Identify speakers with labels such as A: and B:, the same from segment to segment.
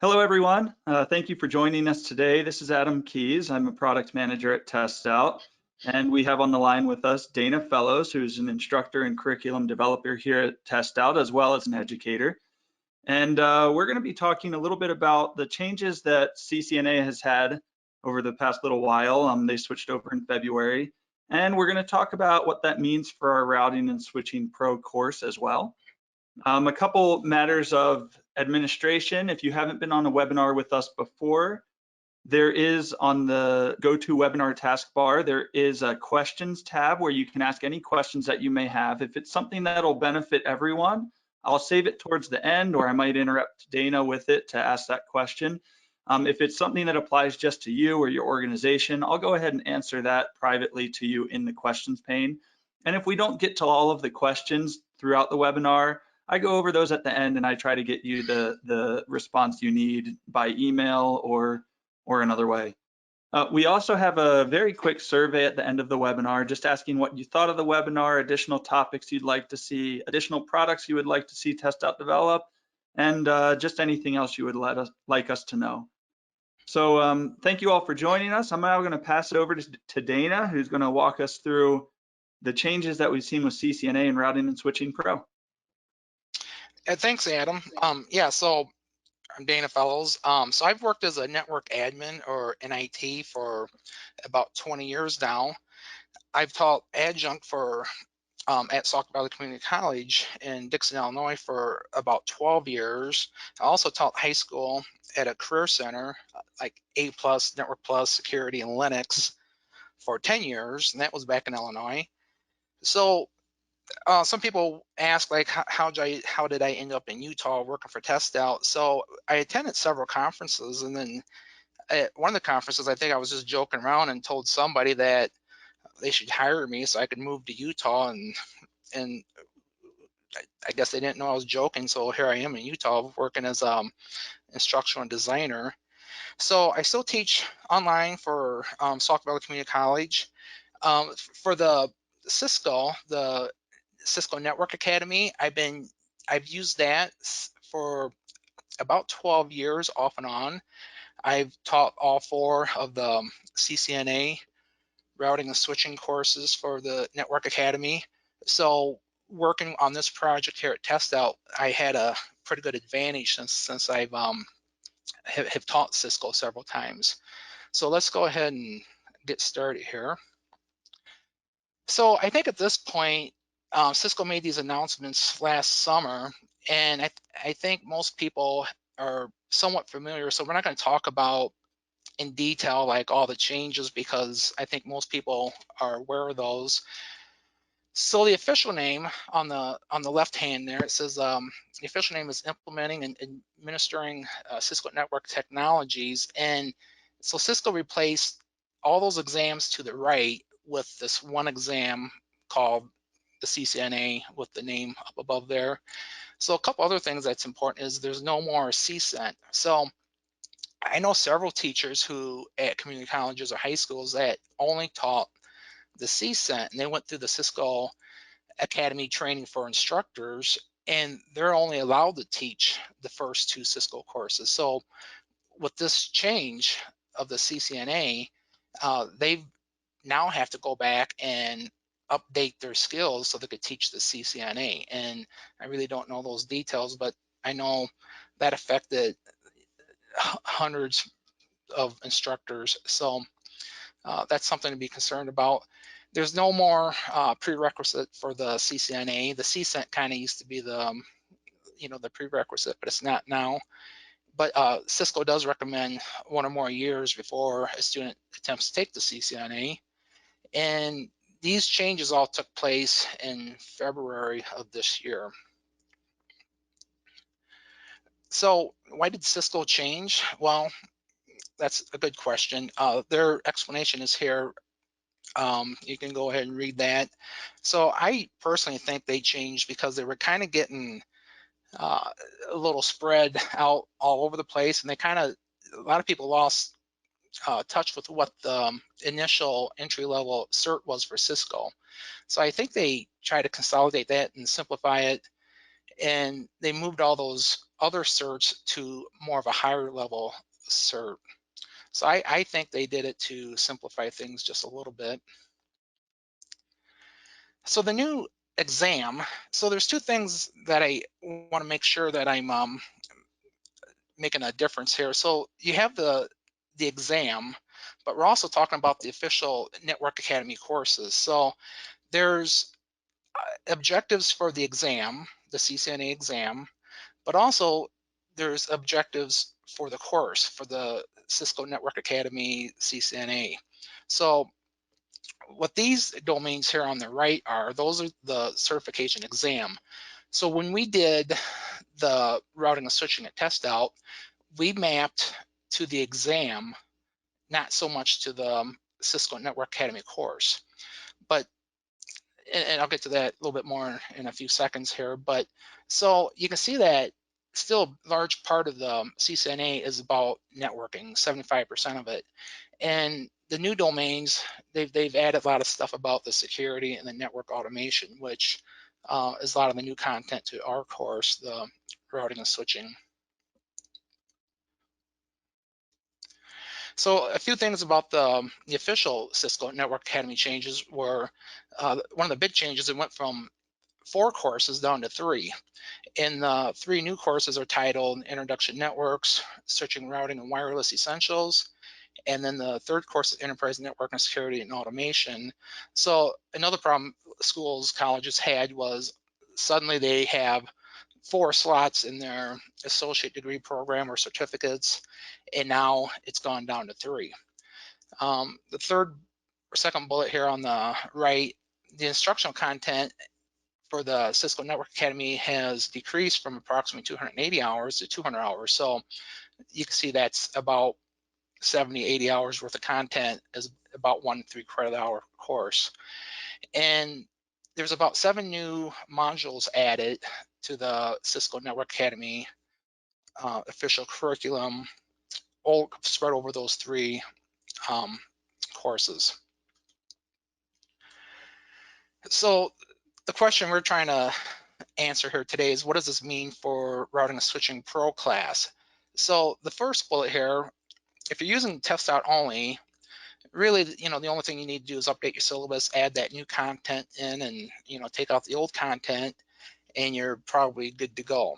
A: Hello, everyone. Thank you for joining us today. This is Adam Keys. I'm a product manager at TestOut, and we have on the line with us Dana Fellows, who's an instructor and curriculum developer here at TestOut, as well as an educator. And we're going to be talking a little bit about the changes that CCNA has had over the past little while. They switched over in February, and we're going to talk about what that means for our Routing and Switching Pro course as well. A couple matters of administration. If you haven't been on a webinar with us before, there is on the GoToWebinar taskbar, there is a questions tab where you can ask any questions that you may have. If it's something that'll benefit everyone, I'll save it towards the end, or I might interrupt Dana with it to ask that question. If it's something that applies just to you or your organization, I'll go ahead and answer that privately to you in the questions pane. And if we don't get to all of the questions throughout the webinar, I go over those at the end and I try to get you the response you need by email or another way. We also have a very quick survey at the end of the webinar, just asking what you thought of the webinar, additional topics you'd like to see, additional products you would like to see TestOut develop, and just anything else you would like us to know. So thank you all for joining us. I'm now going to pass it over to Dana, who's going to walk us through the changes that we've seen with CCNA and Routing and Switching Pro.
B: Thanks, Adam. So I'm Dana Fellows. So I've worked as a network admin or in IT for about 20 years now. I've taught adjunct for at Sauk Valley Community College in Dixon, Illinois for about 12 years. I also taught high school at a career center like A+, Network Plus, Security, and Linux for 10 years, and that was back in Illinois. So some people ask, like, how did I end up in Utah working for TestOut? So I attended several conferences, and then at one of the conferences, I think I was just joking around and told somebody that they should hire me so I could move to Utah, and I guess they didn't know I was joking. So here I am in Utah working as instructional designer. So I still teach online for Sauk Valley Community College. For the Cisco Networking Academy, I've used that for about 12 years off and on. I've taught all 4 of the CCNA routing and switching courses for the Network Academy. So working on this project here at TestOut, I had a pretty good advantage since I've have taught Cisco several times. So let's go ahead and get started here. So I think at this point, Cisco made these announcements last summer, and I think most people are somewhat familiar. So we're not going to talk about in detail like all the changes because I think most people are aware of those. So the official name on the left hand there, it says the official name is Implementing and Administering Cisco Network Technologies, and so Cisco replaced all those exams to the right with this one exam called the CCNA with the name up above there. So a couple other things that's important is there's no more CCENT. So I know several teachers who at community colleges or high schools that only taught the CCENT, and they went through the Cisco Academy training for instructors, and they're only allowed to teach the first 2 Cisco courses. So with this change of the CCNA, they now have to go back and update their skills so they could teach the CCNA. And I really don't know those details, but I know that affected hundreds of instructors. So that's something to be concerned about. There's no more prerequisite for the CCNA. The CCENT kind of used to be the the prerequisite, but it's not now. But Cisco does recommend 1 or more years before a student attempts to take the CCNA. And these changes all took place in February of this year. So why did Cisco change? Well, that's a good question. Their explanation is here. You can go ahead and read that. So I personally think they changed because they were kind of getting a little spread out all over the place, and a lot of people lost touch with what the initial entry-level cert was for Cisco. So I think they try to consolidate that and simplify it. and they moved all those other certs to more of a higher level cert. So I think they did it to simplify things just a little bit. So the new exam, so there's two things that I want to make sure that I'm making a difference here. So you have the exam, but we're also talking about the official Network Academy courses. So there's objectives for the exam, the CCNA exam, but also there's objectives for the course, for the Cisco Network Academy CCNA. So what these domains here on the right are, those are the certification exam. So when we did the routing and switching at TestOut, we mapped to the exam, not so much to the Cisco Network Academy course. But, and I'll get to that a little bit more in a few seconds here, but so you can see that still a large part of the CCNA is about networking, 75% of it. And the new domains, they've added a lot of stuff about the security and the network automation, which is a lot of the new content to our course, the routing and switching. So a few things about the official Cisco Network Academy changes were, one of the big changes, it went from 4 courses down to 3. And the 3 new courses are titled Introduction Networks, Switching, Routing, and Wireless Essentials. And then the 3rd course is Enterprise Network and Security and Automation. So another problem schools, colleges had was suddenly they have 4 slots in their associate degree program or certificates, and now it's gone down to 3. The 3rd or 2nd bullet here on the right, the instructional content for the Cisco Network Academy has decreased from approximately 280 hours to 200 hours. So you can see that's about 70, 80 hours worth of content is about 1 3/4 hour course. And there's about 7 new modules added to the Cisco Network Academy official curriculum, all spread over those 3 courses. So the question we're trying to answer here today is, what does this mean for routing and switching pro class? So the first bullet here, if you're using TestOut only, really, the only thing you need to do is update your syllabus, add that new content in, and take out the old content, and you're probably good to go.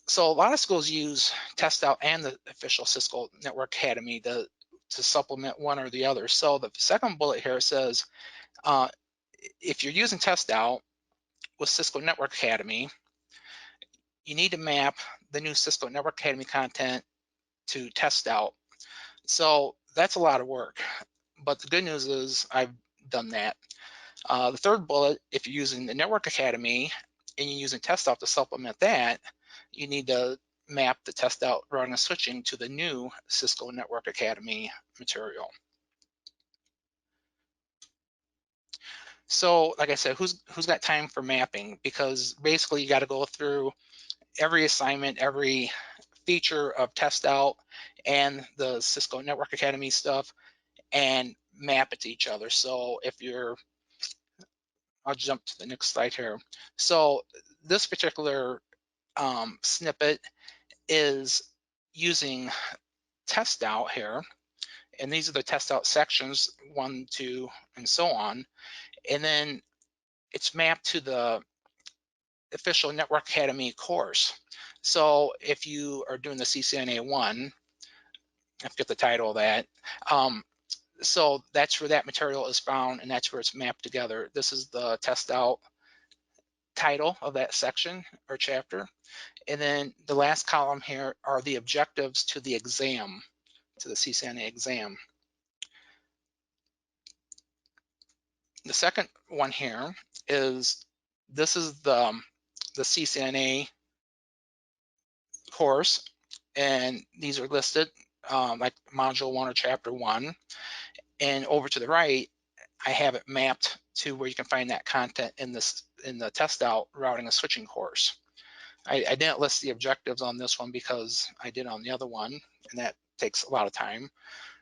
B: So a lot of schools use TestOut and the official Cisco Network Academy to supplement one or the other. So the second bullet here says, if you're using TestOut with Cisco Network Academy, you need to map the new Cisco Network Academy content to TestOut. So that's a lot of work, but the good news is I've done that. The third bullet, if you're using the Network Academy and you're using TestOut to supplement that, you need to map the TestOut routing and switching to the new Cisco Network Academy material. So like I said, who's got time for mapping? Because basically you got to go through every assignment, every feature of TestOut and the Cisco Network Academy stuff and map it to each other. So if you're, I'll jump to the next slide here. So this particular snippet is using TestOut here, and these are the TestOut sections, 1, 2, and so on. And then it's mapped to the official Network Academy course. So if you are doing the CCNA 1, I forget the title of that, so that's where that material is found, and that's where it's mapped together. This is the TestOut title of that section or chapter. And then the last column here are the objectives to the exam, to the CCNA exam. The second one here is, this is the CCNA course, and these are listed like module 1 or chapter 1. And over to the right, I have it mapped to where you can find that content in the TestOut routing and switching course. I didn't list the objectives on this one because I did on the other one, and that takes a lot of time.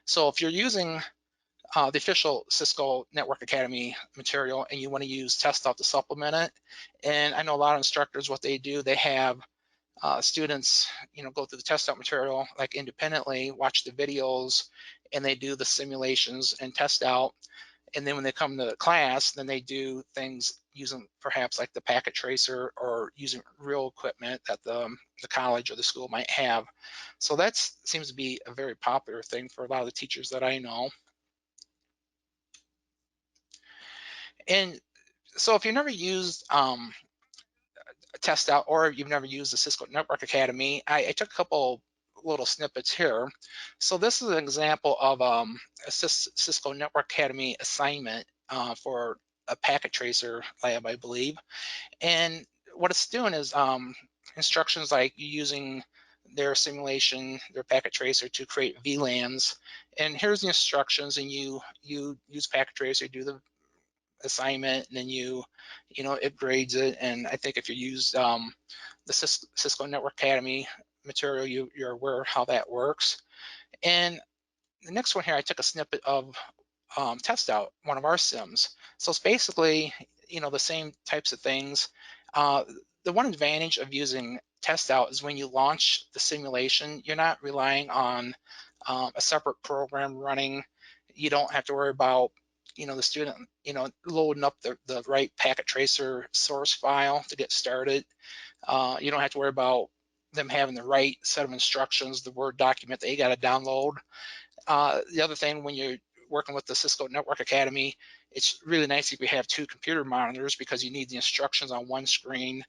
B: So if you're using the official Cisco Network Academy material, and you want to use TestOut to supplement it. And I know a lot of instructors, what they do, they have students, go through the TestOut material like independently, watch the videos, and they do the simulations and test out. And then when they come to the class, then they do things using perhaps like the packet tracer or using real equipment that the college or the school might have. So that seems to be a very popular thing for a lot of the teachers that I know. And so if you've never used TestOut or you've never used the Cisco Network Academy, I took a couple little snippets here. So this is an example of a Cisco Network Academy assignment for a packet tracer lab, I believe. And what it's doing is instructions like using their simulation, their packet tracer to create VLANs. And here's the instructions, and you use packet tracer, do the assignment, and then it grades it. And I think if you use the Cisco Network Academy material, you're aware how that works. And the next one here, I took a snippet of TestOut, one of our sims. So it's basically, the same types of things. The one advantage of using TestOut is when you launch the simulation, you're not relying on a separate program running. You don't have to worry about the student loading up the right packet tracer source file to get started. You don't have to worry about them having the right set of instructions, the Word document that you got to download. The other thing, when you're working with the Cisco Network Academy, it's really nice if you have two computer monitors, because you need the instructions on one screen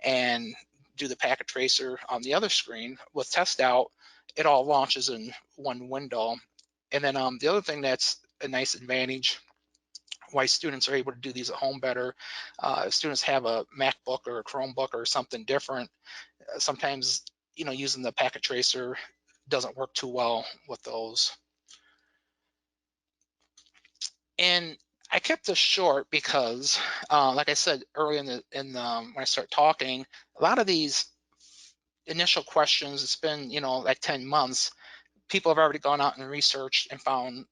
B: and do the packet tracer on the other screen. With TestOut, it all launches in one window. And then the other thing that's a nice advantage, why students are able to do these at home better, if students have a MacBook or a Chromebook or something different, sometimes using the packet tracer doesn't work too well with those. And I kept this short because, like I said earlier when I start talking, a lot of these initial questions, it's been like 10 months. People have already gone out and researched and found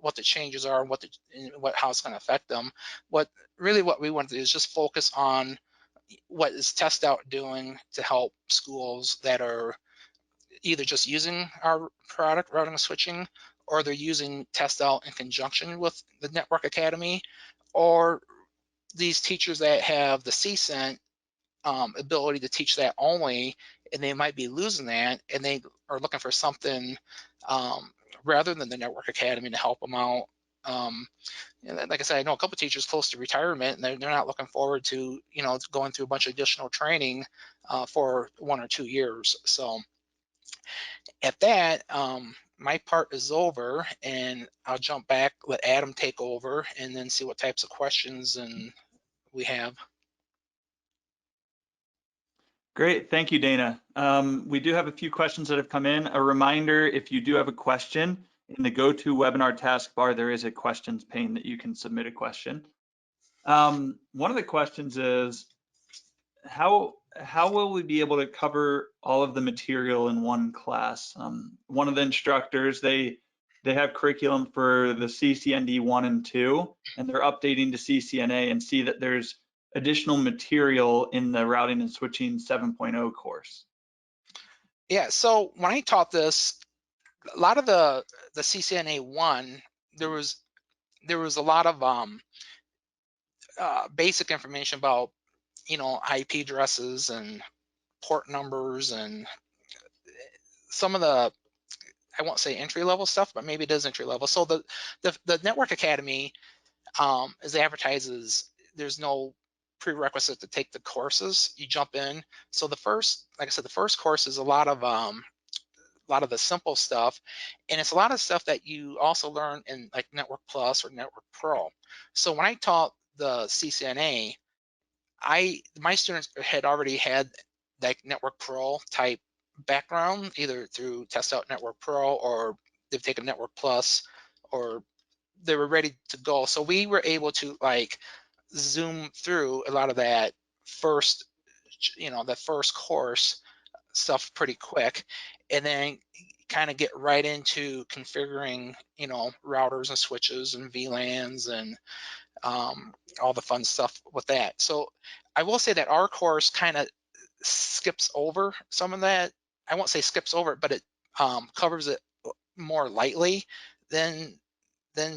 B: what the changes are, how it's going to affect them. What we want to do is just focus on what is TestOut doing to help schools that are either just using our product, routing and switching, or they're using TestOut in conjunction with the Network Academy, or these teachers that have the CCENT ability to teach that only, and they might be losing that, and they are looking for something rather than the Network Academy to help them out. Like I said, I know a couple of teachers close to retirement, and they're not looking forward to going through a bunch of additional training for 1 or 2 years. So at that, my part is over, and I'll jump back, let Adam take over, and then see what types of questions we have.
A: Great, thank you, Dana. We do have a few questions that have come in. A reminder, if you do have a question, in the GoToWebinar taskbar, there is a questions pane that you can submit a question. One of the questions is, how will we be able to cover all of the material in one class? One of the instructors, they have curriculum for the CCND 1 and 2, and they're updating to CCNA and see that there's additional material in the routing and switching 7.0 course.
B: Yeah, so when I taught this, a lot of the CCNA 1, there was a lot of basic information about IP addresses and port numbers, and some of the, I won't say entry level stuff, but maybe it is entry level. So the Network Academy, as advertises, there's no prerequisite to take the courses. You jump in. So like I said, the first course is a lot of the simple stuff, and it's a lot of stuff that you also learn in like Network Plus or Network Pro. So when I taught the CCNA, my students had already had like Network Pro type background, either through TestOut Network Pro, or they've taken Network Plus, or they were ready to go. So we were able to like zoom through a lot of that first, the first course stuff pretty quick, and then kind of get right into configuring, routers and switches and VLANs and all the fun stuff with that. So I will say that our course kind of skips over some of that. I won't say skips over it, but it covers it more lightly than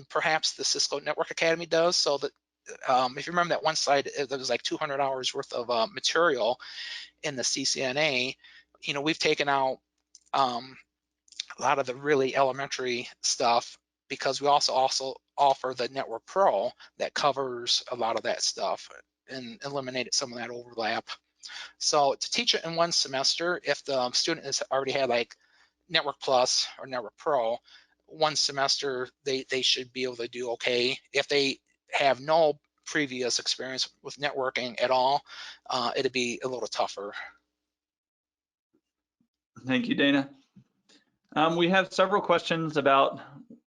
B: perhaps the Cisco Network Academy does. So that if you remember that one slide, there was like 200 hours worth of material in the CCNA. We've taken out a lot of the really elementary stuff because we also offer the Network Pro that covers a lot of that stuff and eliminated some of that overlap. So to teach it in one semester, if the student has already had like Network Plus or Network Pro, one semester they should be able to do okay. If they have no previous experience with networking at all, it'd be a little tougher.
A: Thank you, Dana. We have several questions about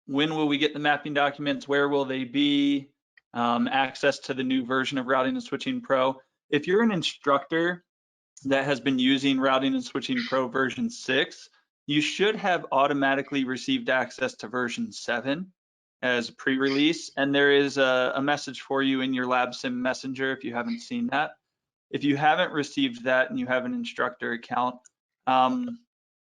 A: when will we get the mapping documents, where will they be, access to the new version of Routing and Switching Pro. If you're an instructor that has been using Routing and Switching Pro version 6, you should have automatically received access to version 7 as pre-release, and there is a message for you in your LabSim Messenger if you haven't seen that. If you haven't received that and you have an instructor account,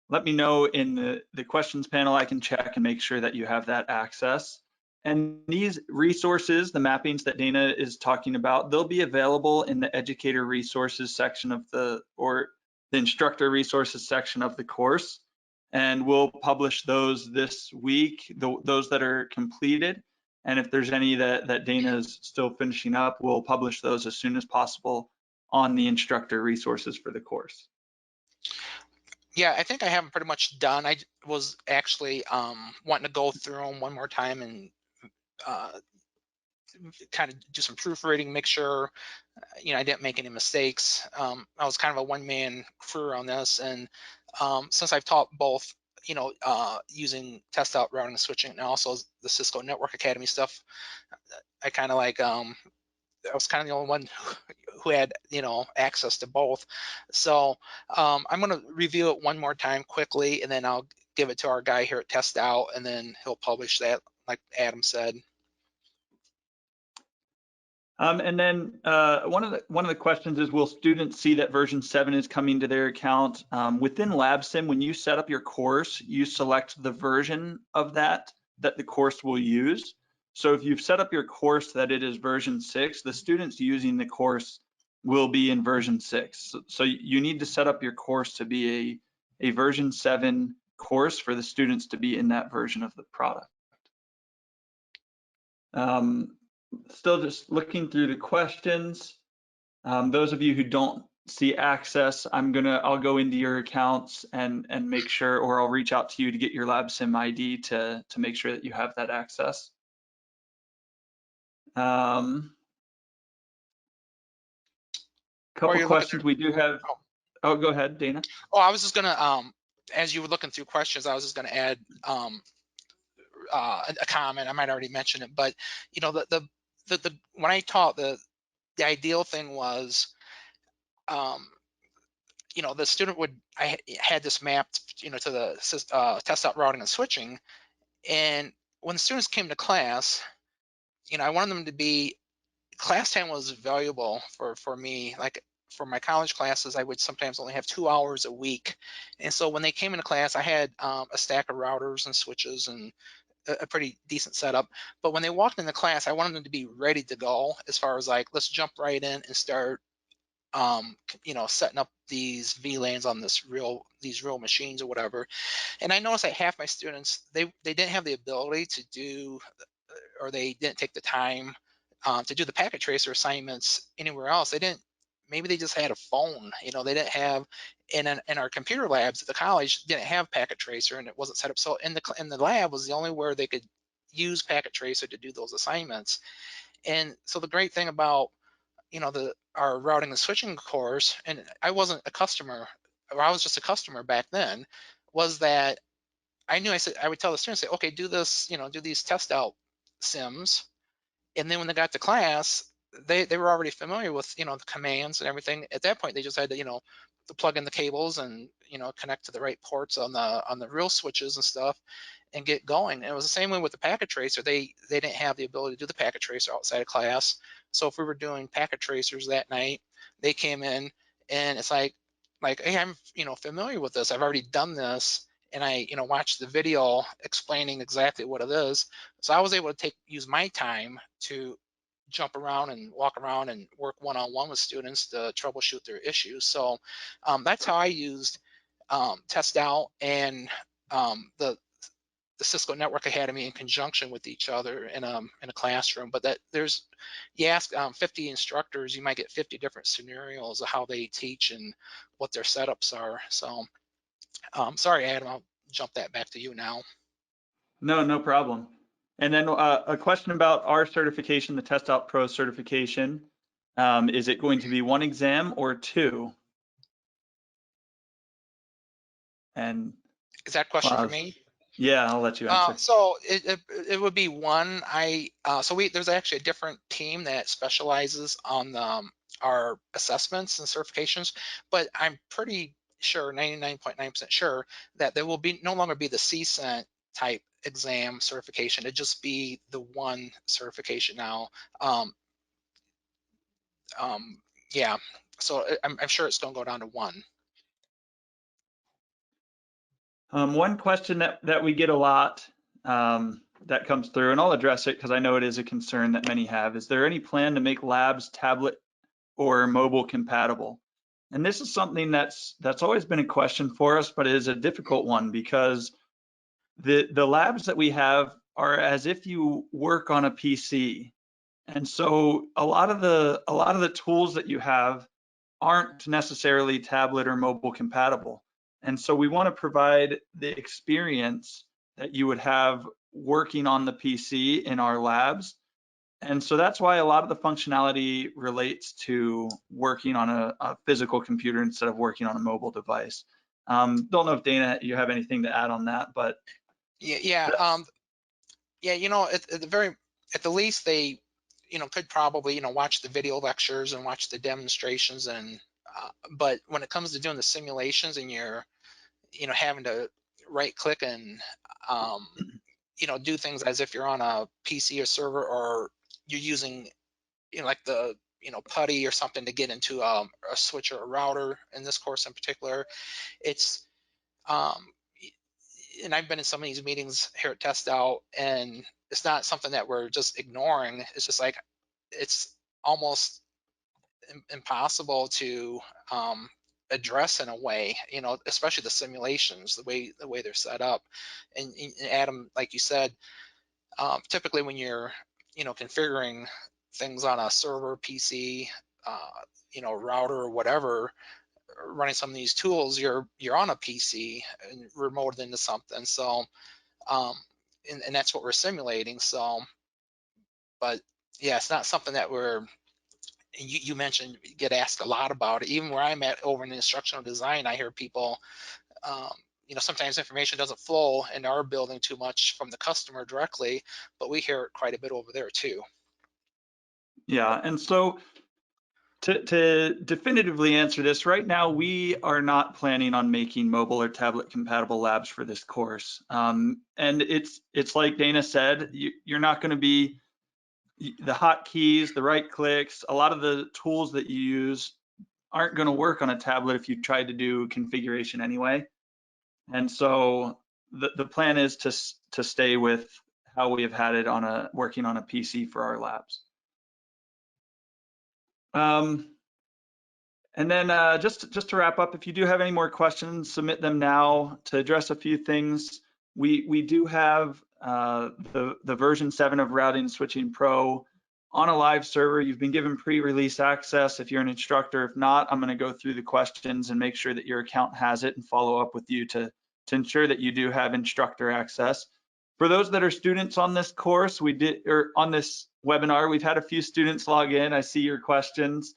A: let me know in the questions panel. I can check and make sure that you have that access. And these resources, the mappings that Dana is talking about, they'll be available in the educator resources section of or the instructor resources section of the course. And we'll publish those this week, those that are completed. And if there's any that Dana is still finishing up, we'll publish those as soon as possible on the instructor resources for the course.
B: Yeah, I think I have them pretty much done. I was actually wanting to go through them one more time and kind of do some proofreading, make sure I didn't make any mistakes. I was kind of a one-man crew on this, and since I've taught both, using TestOut routing and switching, and also the Cisco Network Academy stuff, I kind of like I was kind of the only one who had access to both. So I'm going to review it one more time quickly, and then I'll give it to our guy here at TestOut, and then he'll publish that, like Adam said.
A: And then one of the questions is, will students see that version 7 is coming to their account? Within LabSim, when you set up your course, you select the version of that the course will use. So if you've set up your course that it is version 6, the students using the course will be in version 6. So you need to set up your course to be a version 7 course for the students to be in that version of the product. Still just looking through the questions. Those of you who don't see access, I'll go into your accounts and make sure, or I'll reach out to you to get your LabSim ID to make sure that you have that access. Couple questions we do have. Oh, go ahead, Dana.
B: Oh, I was just gonna, as you were looking through questions, I was just gonna add a comment. I might already mention it, but the when I taught, the ideal thing was, the student I had this mapped, to the TestOut routing and switching, and when the students came to class, I wanted them to be, class time was valuable for me. Like for my college classes, I would sometimes only have 2 hours a week, and so when they came into class, I had a stack of routers and switches and a pretty decent setup. But when they walked into class, I wanted them to be ready to go, as far as like, let's jump right in and start setting up these VLANs on these real machines or whatever. And I noticed that half my students, they didn't have the ability to do, or they didn't take the time to do the packet tracer assignments anywhere else. Maybe they just had a phone. They didn't have, in our computer labs at the college, didn't have packet tracer, and it wasn't set up. So in the lab was the only where they could use packet tracer to do those assignments. And so the great thing about our routing and switching course, and I wasn't a customer, or I was just a customer back then, was that I would tell the students, say, okay, do this, do these test out sims, and then when they got to class, they were already familiar with the commands and everything. At that point, they just had to plug in the cables and connect to the right ports on the real switches and stuff, and get going. And it was the same way with the packet tracer. They didn't have the ability to do the packet tracer outside of class. So if we were doing packet tracers that night, they came in, and it's like, hey, I'm familiar with this. I've already done this, and I watched the video explaining exactly what it is. So I was able to use my time to jump around and walk around and work one-on-one with students to troubleshoot their issues. So that's how I used TestOut and the Cisco Network Academy in conjunction with each other in a classroom. But you ask 50 instructors, you might get 50 different scenarios of how they teach and what their setups are. So sorry, Adam, I'll jump that back to you now.
A: No problem. And then a question about our certification, the TestOut Pro Certification. Is it going to be one exam or two? And
B: is that a question for me?
A: Yeah, I'll let you answer.
B: So it would be one. There's actually a different team that specializes on our assessments and certifications, but I'm pretty sure, 99.9% sure, that there will no longer be the CCNA type exam certification. It'd just be the one certification now. Yeah, so I'm sure it's going to go down to one.
A: One question that we get a lot that comes through, and I'll address it because I know it is a concern that many have, is there any plan to make labs tablet or mobile compatible? And this is something that's always been a question for us, but it is a difficult one because the labs that we have are as if you work on a PC. And so a lot of the tools that you have aren't necessarily tablet or mobile compatible. And so we want to provide the experience that you would have working on the PC in our labs. And so that's why a lot of the functionality relates to working on a physical computer instead of working on a mobile device. Don't know if Dana, you have anything to add on that, but
B: yeah, at the least they could probably watch the video lectures and watch the demonstrations, and but when it comes to doing the simulations and you're having to right click and do things as if you're on a PC or server, or you're using like the PuTTY or something to get into a switch or a router in this course in particular, it's and I've been in some of these meetings here at TestOut, and it's not something that we're just ignoring. It's just like it's almost impossible to address in a way, especially the simulations, the way they're set up. And Adam, like you said, typically when you're configuring things on a server, PC, router or whatever, running some of these tools, you're on a PC and remoted into something. So and that's what we're simulating. So, but yeah, it's not something that you mentioned, get asked a lot about it. Even where I'm at over in instructional design, I hear people, sometimes information doesn't flow in our building too much from the customer directly, but we hear it quite a bit over there too.
A: Yeah, and so to definitively answer this, right now we are not planning on making mobile or tablet compatible labs for this course. And it's like Dana said, you're not going to be the hotkeys, the right clicks, a lot of the tools that you use aren't going to work on a tablet if you tried to do configuration anyway. And so the plan is to stay with how we have had it working on a PC for our labs. And then just to wrap up, if you do have any more questions, submit them now. To address a few things, we do have the version 7 of Routing and Switching Pro on a live server. You've been given pre-release access if you're an instructor. If not, I'm going to go through the questions and make sure that your account has it and follow up with you to ensure that you do have instructor access. For those that are students on this course, on this webinar, we've had a few students log in. I see your questions.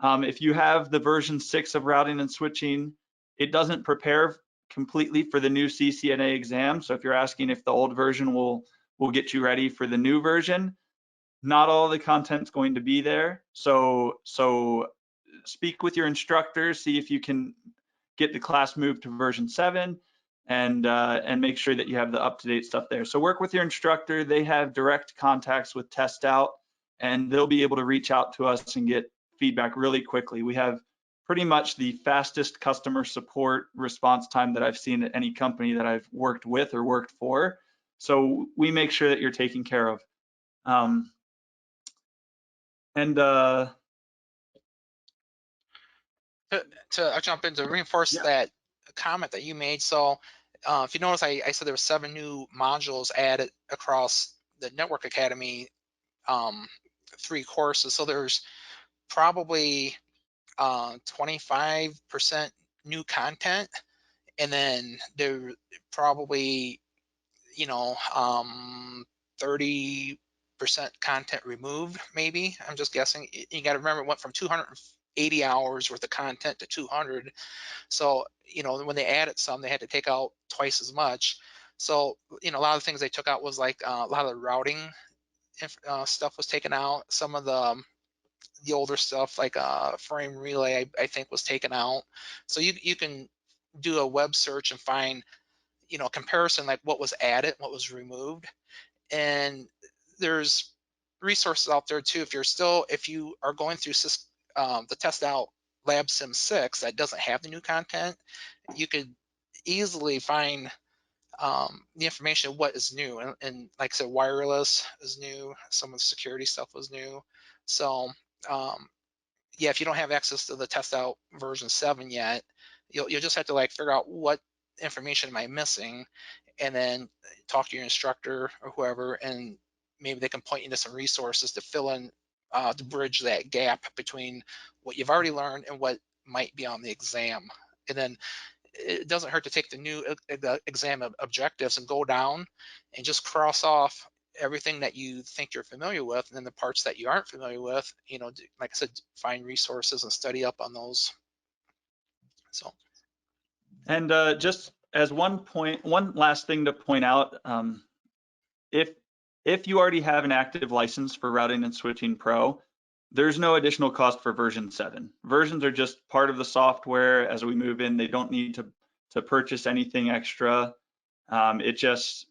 A: If you have the version 6 of Routing and Switching, it doesn't prepare completely for the new CCNA exam. So if you're asking if the old version will get you ready for the new version, not all the content's going to be there. So speak with your instructor, see if you can get the class moved to version 7, and make sure that you have the up-to-date stuff there. So work with your instructor. They have direct contacts with TestOut, and they'll be able to reach out to us and get feedback really quickly. We have pretty much the fastest customer support response time that I've seen at any company that I've worked with or worked for. So we make sure that you're taken care of.
B: To jump in to reinforce
A: Yeah.
B: that comment that you made. So if you notice, I said there were 7 new modules added across the Network Academy 3 courses. So there's probably 25% new content, and then there probably 30% content removed, maybe. I'm just guessing. You got to remember, it went from 280 hours worth of content to 200. So when they added some, they had to take out twice as much. So a lot of the things they took out was like a lot of the routing stuff was taken out. Some of the older stuff like frame relay, I think, was taken out. So you can do a web search and find comparison, like what was added, what was removed. And there's resources out there too. If you are going through the TestOut Lab Sim 6 that doesn't have the new content, you could easily find the information of what is new. And like I said, wireless is new. Some of the security stuff was new. So yeah, if you don't have access to the TestOut version 7 yet, you'll just have to like figure out what information am I missing, and then talk to your instructor or whoever, and maybe they can point you to some resources to fill in, to bridge that gap between what you've already learned and what might be on the exam. And then it doesn't hurt to take the new exam objectives and go down and just cross off everything that you think you're familiar with, and then the parts that you aren't familiar with, like I said, find resources and study up on those. So.
A: And just as one last thing to point out, if you already have an active license for Routing and Switching Pro, there's no additional cost for version 7. Versions are just part of the software. As we move in, they don't need to purchase anything extra. It just,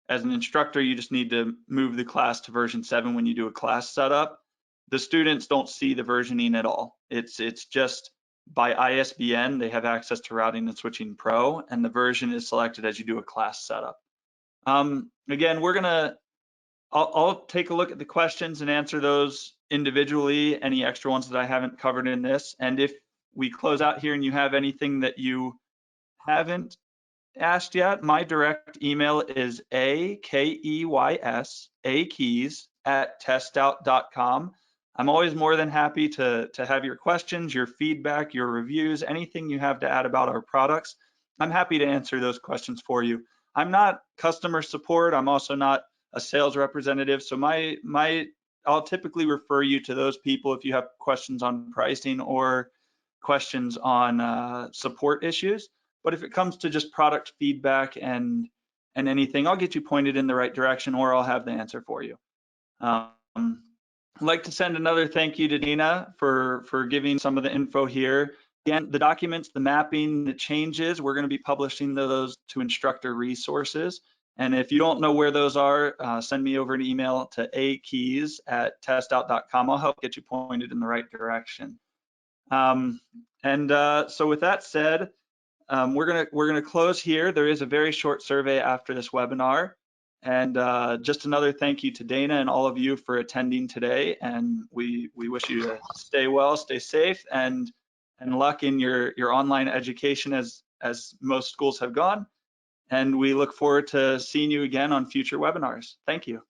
A: as an instructor, you just need to move the class to version 7 when you do a class setup. The students don't see the versioning at all. It's just by ISBN, they have access to Routing and Switching Pro, and the version is selected as you do a class setup. Again, I'll take a look at the questions and answer those individually, any extra ones that I haven't covered in this. And if we close out here and you have anything that you haven't asked yet, my direct email is akeys@testout.com. I'm always more than happy to have your questions, your feedback, your reviews, anything you have to add about our products. I'm happy to answer those questions for you. I'm not customer support. I'm also not a sales representative. So I'll typically refer you to those people if you have questions on pricing or questions on support issues. But if it comes to just product feedback and anything, I'll get you pointed in the right direction, or I'll have the answer for you. I'd like to send another thank you to Dina for giving some of the info here. Again, the documents, the mapping, the changes, we're going to be publishing those to instructor resources. And if you don't know where those are, send me over an email to akeys@testout.com. I'll help get you pointed in the right direction. So with that said, we're gonna close here. There is a very short survey after this webinar, and just another thank you to Dana and all of you for attending today. And we wish you to stay well, stay safe, and luck in your online education as most schools have gone. And we look forward to seeing you again on future webinars. Thank you.